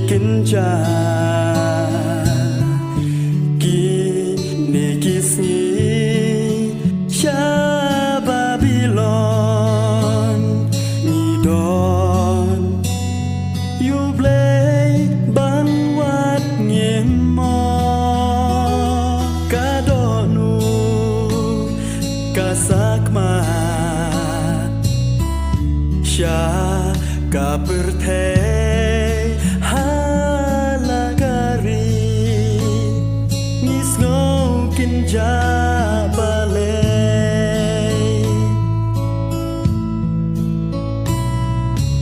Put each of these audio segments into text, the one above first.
Kinja Kinikisni Sha Babylon Nidon Yublei Banwat Nyemo Kadonu Kasakma Sha Kaperte Kinja balay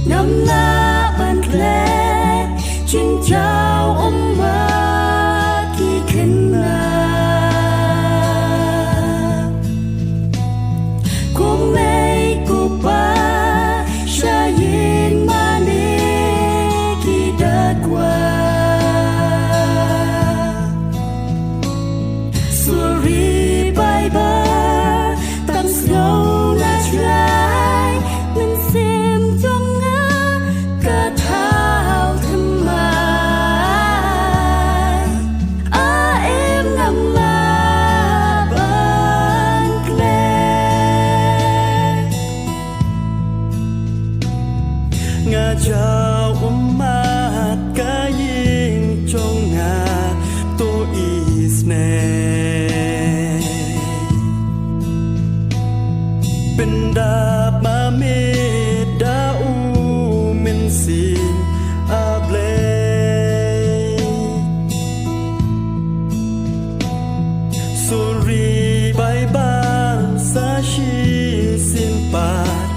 Nam la ban kle Chinh chào ma ki khenna Cô mây cô ba Sha yin ma ne ki dat wa Sorry, bye bye. Tạm snow là trái, mình xem trong ngã cả thao thầm mai. Em nằm là ban kle. Nga chào umat kayin trong nga to isne. Benda pamit dau mensin ablay Sorry bye bye sa shi simpat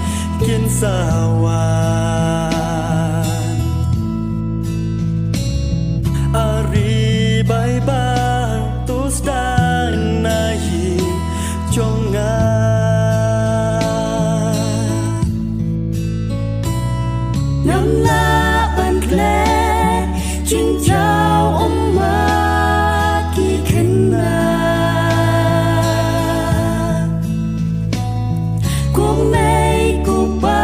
kin sawan Ari bye bye tos dan nahin chonga Nam la ban kle Chinh chào ma ki khenna Cô mây cô ba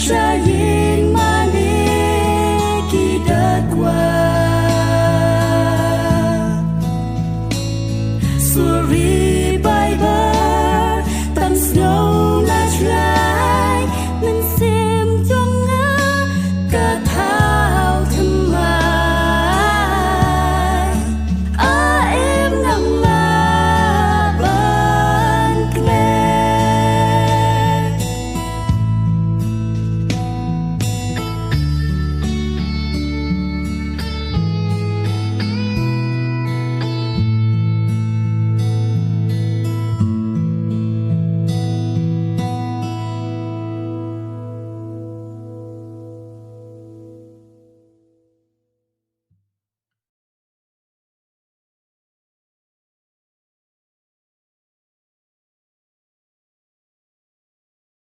Sha yin ma ne ki dat wa Sorry